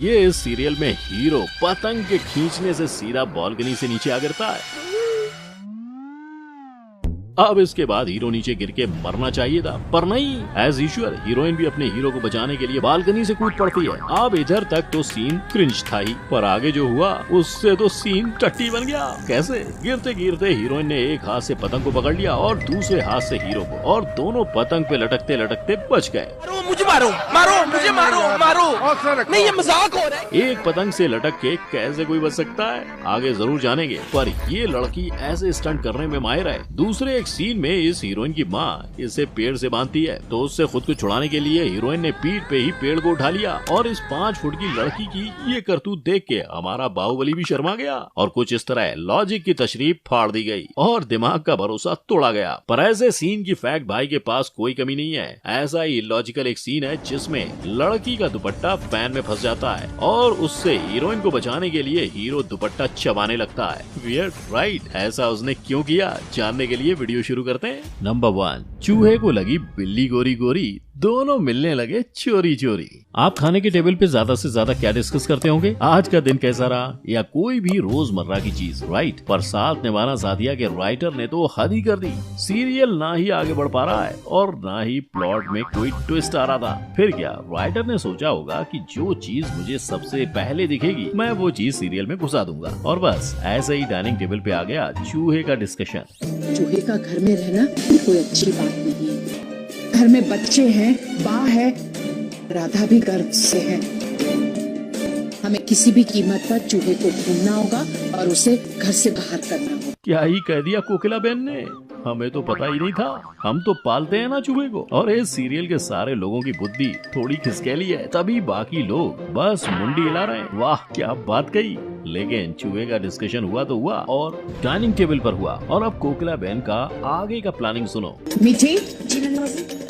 ये इस सीरियल में हीरो पतंग के खींचने से सीधा बालकनी से नीचे आ गिरता है। अब इसके बाद हीरो नीचे गिर के मरना चाहिए था, पर नहीं। एज यूजुअल हीरोइन भी अपने हीरो को बचाने के लिए बालकनी से कूद पड़ती है। अब इधर तक तो सीन क्रिंज था ही, पर आगे जो हुआ उससे तो सीन टट्टी बन गया। कैसे? गिरते गिरते हीरोइन ने एक हाथ से पतंग को पकड़ लिया और दूसरे हाथ से हीरो को, और दोनों पतंग पे लटकते लटकते बच गए। मुझे मारो, मारो, मुझे मारो, मारो। नहीं, ये मजाक हो रहा है। एक पतंग से लटक के कैसे कोई बच सकता है, आगे जरूर जानेंगे। पर ये लड़की ऐसे स्टंट करने में माहिर है। दूसरे सीन में इस हीरोइन की माँ इसे पेड़ से बांधती है, तो उससे खुद को छुड़ाने के लिए हीरोइन ने पीठ पे ही पेड़ को उठा लिया। और इस 5 फुट की लड़की की ये करतूत देख के हमारा बाहुबली भी शर्मा गया, और कुछ इस तरह लॉजिक की तशरीफ फाड़ दी गई और दिमाग का भरोसा तोड़ा गया। पर ऐसे सीन की फैक्ट भाई के पास कोई कमी नहीं है। ऐसा ही इलॉजिकल एक सीन है जिसमें लड़की का दुपट्टा फैन में फंस जाता है और उससे हीरोइन को बचाने के लिए हीरो दुपट्टा चबाने लगता है। Weird, right? ऐसा उसने क्यों किया, जानने के लिए वीडियो शुरू करते हैं। नंबर 1, चूहे को लगी बिल्ली गोरी गोरी, दोनों मिलने लगे चोरी चोरी। आप खाने के टेबल पे ज्यादा से ज्यादा क्या डिस्कस करते होंगे? आज का दिन कैसा रहा, या कोई भी रोजमर्रा की चीज, राइट? पर साथ निभाना साथिया के राइटर ने तो हद ही कर दी। सीरियल ना ही आगे बढ़ पा रहा है और ना ही प्लॉट में कोई ट्विस्ट आ रहा था। फिर क्या, राइटर ने सोचा होगा कि जो चीज मुझे सबसे पहले दिखेगी मैं वो चीज सीरियल में घुसा दूंगा, और बस ऐसे ही डाइनिंग टेबल पे आ गया चूहे का डिस्कशन। चूहे का घर में रहना कोई अच्छी बात नहीं है। घर में बच्चे हैं, माँ है, राधा भी गर्भ से है। हमें किसी भी कीमत पर चूहे को ढूंढना होगा और उसे घर से बाहर करना होगा। क्या ही कह दिया कोकिला बहन ने, हमें तो पता ही नहीं था। हम तो पालते हैं ना चूहे को। और इस सीरियल के सारे लोगों की बुद्धि थोड़ी खिसकेली है, तभी बाकी लोग बस मुंडी हिला रहे हैं। वाह क्या बात कही। लेकिन चूहे का डिस्कशन हुआ तो हुआ, और डाइनिंग टेबल पर हुआ। और अब कोकिला बहन का आगे का प्लानिंग सुनो। मीठी,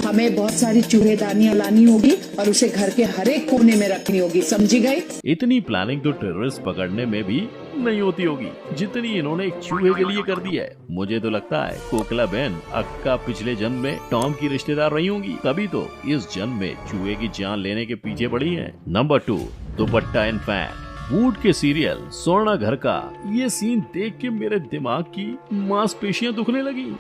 हमें बहुत सारी चूहेदानियाँ लानी होगी और उसे घर के हर एक कोने में रखनी होगी, समझी गई? इतनी प्लानिंग तो टेररिस्ट पकड़ने में भी नहीं होती होगी जितनी इन्होंने एक चूहे के लिए कर दी है। मुझे तो लगता है कोकिला बहन अक्का पिछले जन्म में टॉम की रिश्तेदार रही होंगी, तभी तो इस जन्म में चूहे की जान लेने के पीछे पड़ी है। Number 2, dupatta and fan. Would के सीरियल स्वर्ण घर का ये सीन देख के मेरे दिमाग की मांसपेशियां दुखने लगी।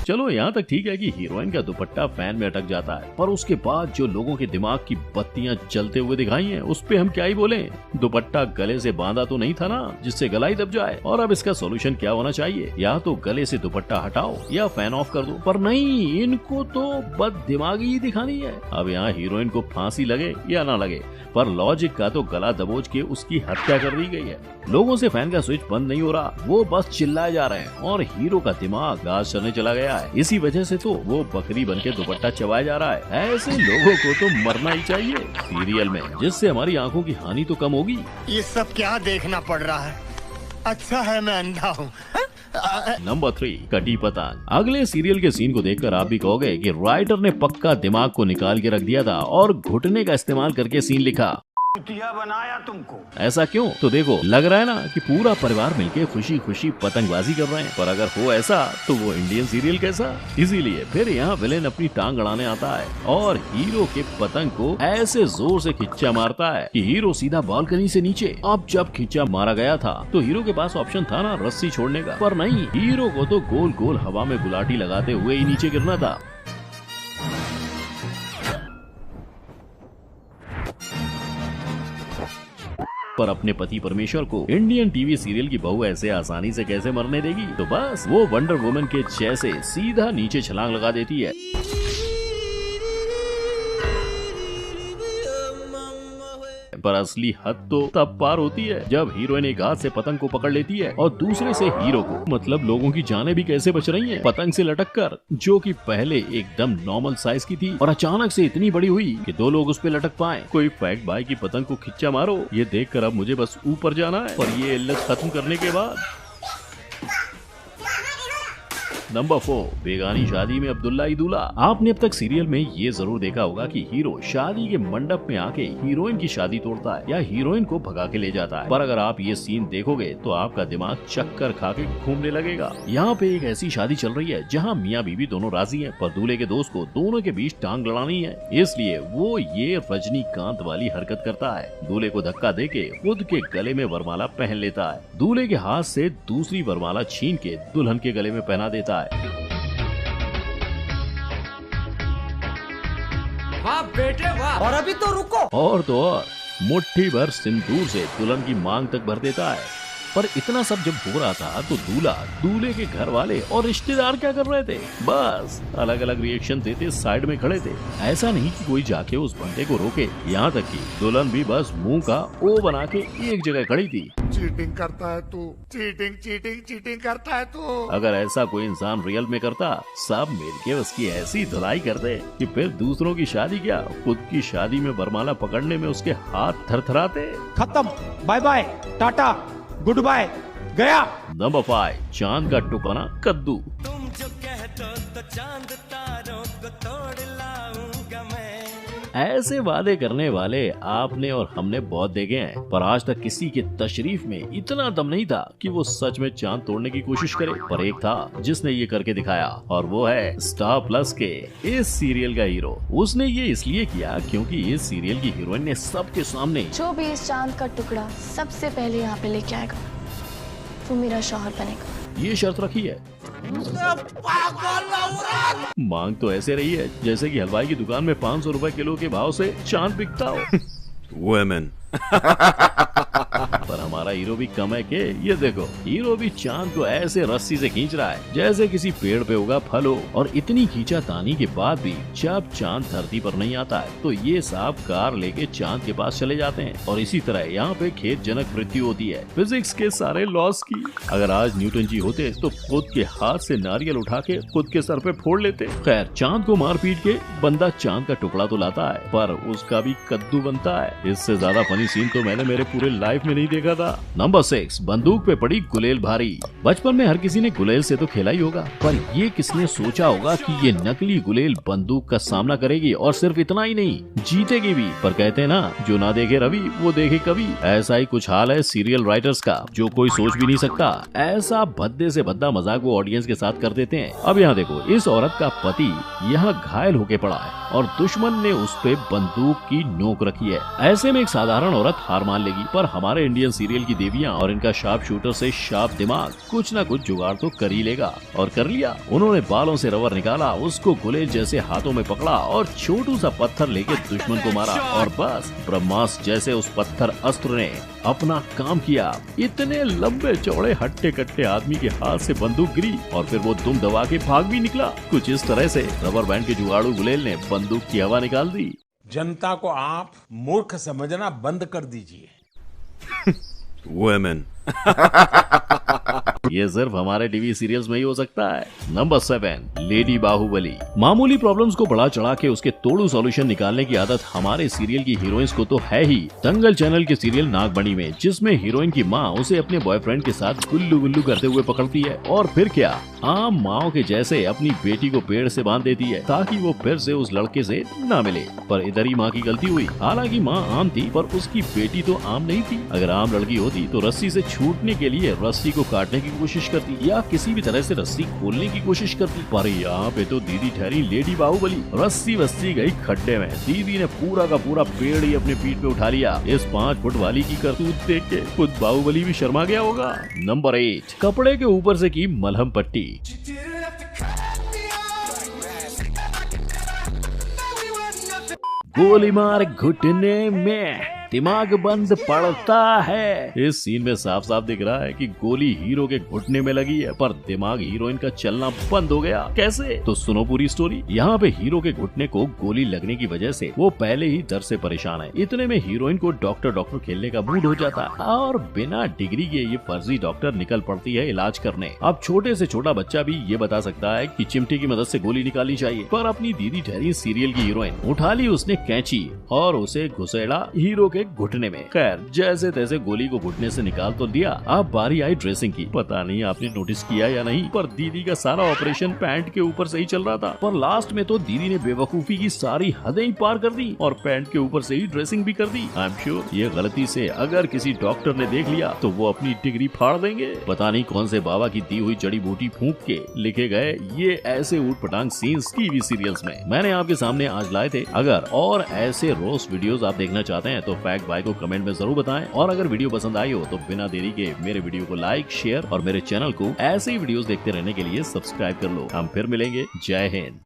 चलो यहाँ तक ठीक है कि हीरोइन का दुपट्टा फैन में अटक जाता है, पर उसके बाद जो लोगों के दिमाग की बत्तियां जलते हुए दिखाई हैं, उस पे हम क्या ही बोलें। दुपट्टा गले से बांधा तो नहीं था ना जिससे गला ही दब जाए। और अब इसका सॉल्यूशन क्या होना चाहिए? या तो गले से दुपट्टा हटाओ या फैन ऑफ कर दो, पर नहीं, इनको तो बददिमागी ही दिखानी है। अब यहाँ हीरोइन को फांसी लगे या ना लगे, पर लॉजिक का तो गला दबोच के उसकी हत्या कर दी गई है। लोगों से फैन का स्विच बंद नहीं हो रहा, वो बस चिल्लाए जा रहे हैं और हीरो का दिमाग गाज चलने चला गया है। इसी वजह से तो वो बकरी बनके दुपट्टा चबाया जा रहा है। ऐसे लोगों को तो मरना ही चाहिए सीरियल में, जिससे हमारी आंखों की हानि तो कम होगी। ये सब क्या देखना पड़ रहा है? अच्छा है मैं अंधा हूँ। नंबर 3, कटी पतंग। अगले सीरियल के सीन को देखकर आप भी कहोगे कि राइटर ने पक्का दिमाग को निकाल के रख दिया था और घुटने का इस्तेमाल करके सीन लिखा। बनाया तुमको। ऐसा क्यों? तो देखो, लग रहा है ना कि पूरा परिवार मिलके खुशी खुशी पतंगबाजी कर रहे हैं, पर अगर हो ऐसा तो वो इंडियन सीरियल कैसा? इसीलिए फिर यहाँ विलेन अपनी टांग अड़ाने आता है और हीरो के पतंग को ऐसे जोर से खिंचा मारता है कि हीरो सीधा बालकनी से नीचे। अब जब खिंचा मारा गया था तो हीरो के पास ऑप्शन था ना रस्सी छोड़ने का, पर नहीं, हीरो को तो गोल गोल हवा में गुलाटी लगाते हुए ही नीचे गिरना था। पर अपने पति परमेश्वर को इंडियन टीवी सीरियल की बहू ऐसे आसानी से कैसे मरने देगी? तो बस वो वंडर वुमन के जैसे सीधा नीचे छलांग लगा देती है। पर असली हद तो तब पार होती है जब हीरोइन एक हाथ से पतंग को पकड़ लेती है और दूसरे से हीरो को। मतलब लोगों की जानें भी कैसे बच रही हैं पतंग से लटककर, जो कि पहले एकदम नॉर्मल साइज की थी और अचानक से इतनी बड़ी हुई कि 2 लोग उस पे लटक पाए। कोई फैक्ट भाई की पतंग को खिंचा मारो, ये देखकर अब मुझे बस ऊपर जाना है। पर ये इल्लत खत्म करने के बाद नंबर 4, बेगानी शादी में अब्दुल्ला ही दूल्हा। आपने अब तक सीरियल में ये जरूर देखा होगा कि हीरो शादी के मंडप में आके हीरोइन की शादी तोड़ता है या हीरोइन को भगा के ले जाता है। पर अगर आप ये सीन देखोगे तो आपका दिमाग चक्कर खा के घूमने लगेगा। यहाँ पे एक ऐसी शादी चल रही है जहाँ मियाँ बीवी दोनों राजी हैं, पर दूल्हे के दोस्त को दोनों के बीच टांग लड़ानी है, इसलिए वो ये रजनीकांत वाली हरकत करता है। दूल्हे को धक्का देके खुद के गले में वरमाला पहन लेता है। दूल्हे के हाथ से दूसरी वरमाला छीन के दुल्हन के गले में पहना देता है। वाह बेटे वाह। और अभी तो रुको। और तो और मुट्ठी भर सिंदूर से दुल्हन की मांग तक भर देता है। पर इतना सब जब हो रहा था तो दूल्हा, दूल्हे के घर वाले और रिश्तेदार क्या कर रहे थे? बस अलग अलग रिएक्शन देते साइड में खड़े थे। ऐसा नहीं कि कोई जाके उस बंदे को रोके। यहाँ तक कि दुल्हन भी बस मुंह का ओ बना के एक जगह खड़ी थी। चीटिंग करता है तू, चीटिंग चीटिंग चीटिंग करता है तू। अगर ऐसा कोई इंसान रियल में करता, सब मिलके उसकी ऐसी धुलाई करते कि फिर दूसरों की शादी क्या, खुद की शादी में वरमाला पकड़ने में उसके हाथ थरथराते। खत्म, bye bye, tata, good bye, गया। नंबर 5, चांद का टुकड़ा कद्दू। तुम जो कहते तो चांद तारों को तोड़ लाऊंगा मैं। ऐसे वादे करने वाले आपने और हमने बहुत देखे हैं, पर आज तक किसी के तशरीफ में इतना दम नहीं था कि वो सच में चांद तोड़ने की कोशिश करे। पर एक था जिसने ये करके दिखाया, और वो है स्टार प्लस के इस सीरियल का हीरो। उसने ये इसलिए किया क्योंकि इस सीरियल की हीरोइन ने सबके सामने जो भी इस चांद का टुकड़ा सबसे पहले यहाँ पे लेके आएगा वो मेरा शौहर बनेगा। ये शर्त रखी है। मांग तो ऐसे रही है जैसे कि हलवाई की दुकान में 500 रुपए किलो के भाव से चांद बिकता हो। Women. पर हमारा हीरो भी कम है के ये देखो, हीरो भी चांद को ऐसे रस्सी से खींच रहा है जैसे किसी पेड़ पे उगा फल हो। और इतनी खींचातानी के बाद भी जब चांद धरती पर नहीं आता है तो ये साहब कार लेके चांद के पास चले जाते हैं। और इसी तरह यहाँ पे खेदजनक मृत्यु होती है फिजिक्स के सारे लॉस की। अगर आज न्यूटन जी होते तो खुद के हाथ से नारियल उठा के खुद के सर पे फोड़ लेते। खैर, चांद को मार पीट के बंदा चांद का टुकड़ा तो लाता है, पर उसका भी कद्दू बनता है। इससे ज्यादा फनी सीन तो मैंने मेरे पूरे लाइफ में नहीं देखा था। नंबर 6, बंदूक पे पड़ी गुलेल भारी। बचपन में हर किसी ने गुलेल से तो खेला ही होगा, पर ये किसने सोचा होगा कि ये नकली गुलेल बंदूक का सामना करेगी और सिर्फ इतना ही नहीं, जीतेगी भी। पर कहते हैं ना, जो ना देखे रवि वो देखे कभी। ऐसा ही कुछ हाल है सीरियल राइटर्स का, जो कोई सोच भी नहीं सकता। ऐसा भद्दे से भद्दा मजाक वो ऑडियंस के साथ कर देते हैं। अब यहाँ देखो, इस औरत का पति यहाँ घायल होके पड़ा है और दुश्मन ने उस पे बंदूक की नोक रखी है। ऐसे में एक साधारण औरत हार मान लेगी, पर हमारे इंडियन सीरियल की देवियां और इनका शार्प शूटर से शार्प दिमाग कुछ ना कुछ जुगाड़ तो कर ही लेगा। और कर लिया। उन्होंने बालों से रबर निकाला, उसको गुलेल जैसे हाथों में पकड़ा और छोटू सा पत्थर लेके दुश्मन को मारा। और बस ब्रह्मास्त्र जैसे उस पत्थर अस्त्र ने अपना काम किया। इतने लंबे चौड़े हट्टे कट्टे आदमी के हाथ से बंदूक गिरी और फिर वो दुम दबा के भाग भी निकला। कुछ इस तरह से रबर बैंड के जुगाड़ू गुलेल ने बंदूक की हवा निकाल दी। जनता को आप मूर्ख समझना बंद कर दीजिए। Women. ये सिर्फ हमारे टीवी सीरियल्स में ही हो सकता है। Number 7, lady Baahubali. मामूली प्रॉब्लम्स को बढ़ा चढ़ा के उसके तोड़ू सॉल्यूशन निकालने की आदत हमारे सीरियल की हीरोइंस को तो है ही। दंगल चैनल के सीरियल नागमणि में, जिसमें हीरोइन की माँ उसे अपने बॉयफ्रेंड के साथ गुल्लू गुल्लू करते हुए पकड़ती है और फिर क्या, आम माओ के जैसे अपनी बेटी को पेड़ से बांध देती है ताकि वो फिर से उस लड़के से न मिले। पर इधर ही माँ की गलती हुई। हालांकि माँ आम थी पर उसकी बेटी तो आम नहीं थी। अगर आम लड़की होती तो रस्सी से छूटने के लिए रस्सी को काटने की कोशिश करती या किसी भी तरह से रस्सी खोलने की कोशिश करती। पर यहाँ पे तो दीदी ठहरी लेडी बाहुबली। रस्सी वस्सी गई खड्डे में, दीदी ने पूरा का पूरा पेड़ ही अपने पीठ पे उठा लिया। इस 5 फुट वाली की करतूत देख के खुद बाहुबली भी शर्मा गया होगा। नंबर 8, कपड़े के ऊपर से की मलहम पट्टी। गोली मार घुटने में दिमाग बंद पड़ता है। इस सीन में साफ साफ दिख रहा है कि गोली हीरो के घुटने में लगी है, पर दिमाग हीरोइन का चलना बंद हो गया। कैसे? तो सुनो पूरी स्टोरी। यहाँ पे हीरो के घुटने को गोली लगने की वजह से वो पहले ही दर्द से परेशान है। इतने में हीरोइन को डॉक्टर खेलने का मूड हो जाता है और बिना डिग्री के ये फर्जी डॉक्टर निकल पड़ती है इलाज करने। अब छोटे से छोटा बच्चा भी ये बता सकता है कि चिमटे की मदद से गोली निकालनी चाहिए, पर अपनी दीदी ठहरी सीरियल की हीरोइन। उठा ली उसने कैंची और उसे घुसेड़ा हीरो के घुटने में। खैर जैसे तैसे गोली को घुटने से निकाल तो दिया, अब बारी आई ड्रेसिंग की। पता नहीं आपने नोटिस किया या नहीं, पर दीदी का सारा ऑपरेशन पैंट के ऊपर से ही चल रहा था, पर लास्ट में तो दीदी ने बेवकूफी की सारी हदें ही पार कर दी और पैंट के ऊपर से ही ड्रेसिंग भी कर दी। आई एम श्योर ये गलती से अगर किसी डॉक्टर ने देख लिया तो वो अपनी डिग्री फाड़ देंगे। पता नहीं कौन से बाबा की दी हुई जड़ी बूटी फूंक के लिखे गए ये ऐसे ऊट पटांग सीन्स टीवी सीरियल्स में मैंने आपके सामने आज लाए थे। अगर और ऐसे रोस्ट वीडियोस आप देखना चाहते हैं तो फैक्ट भाई को कमेंट में जरूर बताएं, और अगर वीडियो पसंद आई हो तो बिना देरी के मेरे वीडियो को लाइक, शेयर और मेरे चैनल को ऐसे ही वीडियोस देखते रहने के लिए सब्सक्राइब कर लो। हम फिर मिलेंगे। जय हिंद।